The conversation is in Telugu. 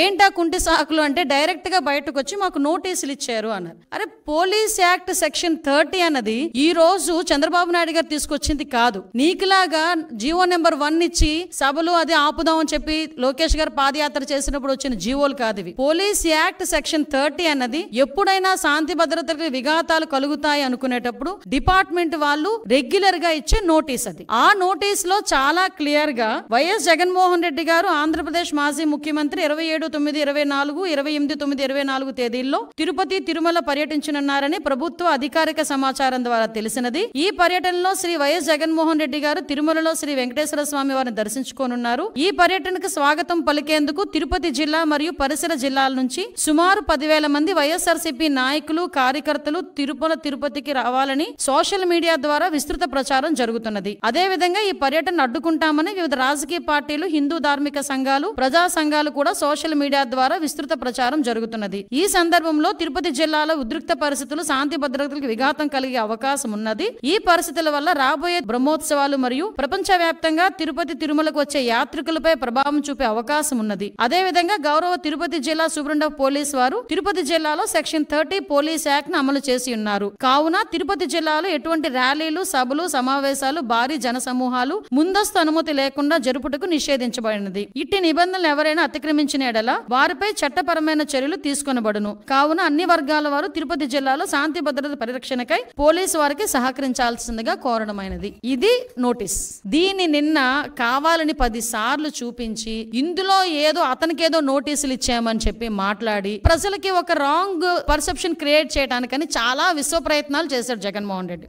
ఏంటా కుంటి సాకులు అంటే డైరెక్ట్ గా బయటకు వచ్చి మాకు నోటీసులు ఇచ్చారు అన్నారు. అరే పోలీస్ యాక్ట్ సెక్షన్ 30 అన్నది ఈ రోజు చంద్రబాబు నాయుడు గారు తీసుకొచ్చింది కాదు. నీకులాగా జీవో నెంబర్ 1 ఇచ్చి సభలు అది ఆపుదామని చెప్పి లోకేష్ గారు పాదయాత్ర చేసినప్పుడు వచ్చిన జీవోలు కాదు ఇవి. పోలీస్ యాక్ట్ సెక్షన్ 30 అన్నది ఎప్పుడైనా శాంతి భద్రతలకు విఘాతాలు కలుగుతాయి అనుకునేటప్పుడు డిపార్ట్మెంట్ వాళ్ళు రెగ్యులర్ గా ఇచ్చే నోటీస్ అది. ఆ నోటీస్ లో చాలా క్లియర్ గా వైఎస్ జగన్మోహన్ రెడ్డి గారు ఆంధ్రప్రదేశ్ మాజీ ముఖ్యమంత్రి 27/9/24 28/9/24 తేదీల్లో తిరుపతి తిరుమల పర్యటించనున్నారని ప్రభుత్వ అధికారిక సమాచారం ద్వారా తెలిసినది. ఈ పర్యటనలో శ్రీ వైఎస్ జగన్మోహన్ రెడ్డి గారు తిరుమలలో శ్రీ వెంకటేశ్వర స్వామి వారిని దర్శించుకోనున్నారు. ఈ పర్యటనకు స్వాగతం పలికేందుకు తిరుపతి జిల్లా మరియు పరిసర జిల్లాల నుంచి సుమారు 10,000 మంది వైఎస్ఆర్సీపీ నాయకులు కార్యకర్తలు తిరుపతికి రావాలని సోషల్ మీడియా ద్వారా విస్తృత ప్రచారం జరుగుతున్నది. అదే విధంగా ఈ పర్యటన అడ్డుకుంటామని వివిధ రాజకీయ పార్టీలు, హిందూ ధార్మిక సంఘాలు, ప్రజా సంఘాలు కూడా సోషల్ మీడియా ద్వారా విస్తృత ప్రచారం జరుగుతున్నది. ఈ సందర్భంలో తిరుపతి జిల్లాలో ఉద్రిక్త పరిస్థితులు, శాంతి భద్రతలకు విఘాతం కలిగే అవకాశం ఉన్నది. ఈ పరిస్థితుల వల్ల రాబోయే బ్రహ్మోత్సవాలు మరియు ప్రపంచ వ్యాప్తంగా తిరుపతి తిరుమలకు వచ్చే యాత్రికులపై ప్రభావం చూపే అవకాశం ఉన్నది. అదే విధంగా గౌరవ తిరుపతి జిల్లా సూపరింటెండెంట్ ఆఫ్ పోలీస్ వారు తిరుపతి జిల్లాలో సెక్షన్ 30 పోలీస్ యాక్ట్ ను అమలు చేసి ఉన్నారు. కావున తిరుపతి జిల్లాలో ఎటువంటి ర్యాలీలు, సభలు, సమావేశాలు, భారీ జన సమూహాలు ముందస్తు అనుమతి లేకుండా జరుపుటకు నిషేధించబడినది. ఇట్టి నిబంధనలు ఎవరైనా అతిక్రమించిన ఎడల వారిపై చట్టపరమైన చర్యలు తీసుకొనబడును. కావున అన్ని వర్గాల వారు తిరుపతి జిల్లాలో శాంతి భద్రత పరిరక్షణకై పోలీసు వారికి సహకరించాల్సిందిగా కోరడమైనది. ఇది నోటీస్. దీన్ని నిన్న కావాలని 10 సార్లు చూపించి ఇందులో ఏదో అతనికేదో నోటీసులు ఇచ్చామని చెప్పి మాట్లాడి ప్రజలకి ఒక రాంగ్ పర్సెప్షన్ క్రియేట్ చేయడానికని చాలా విశ్వ ప్రయత్నాలు చేశాడు జగన్మోహన్ రెడ్డి.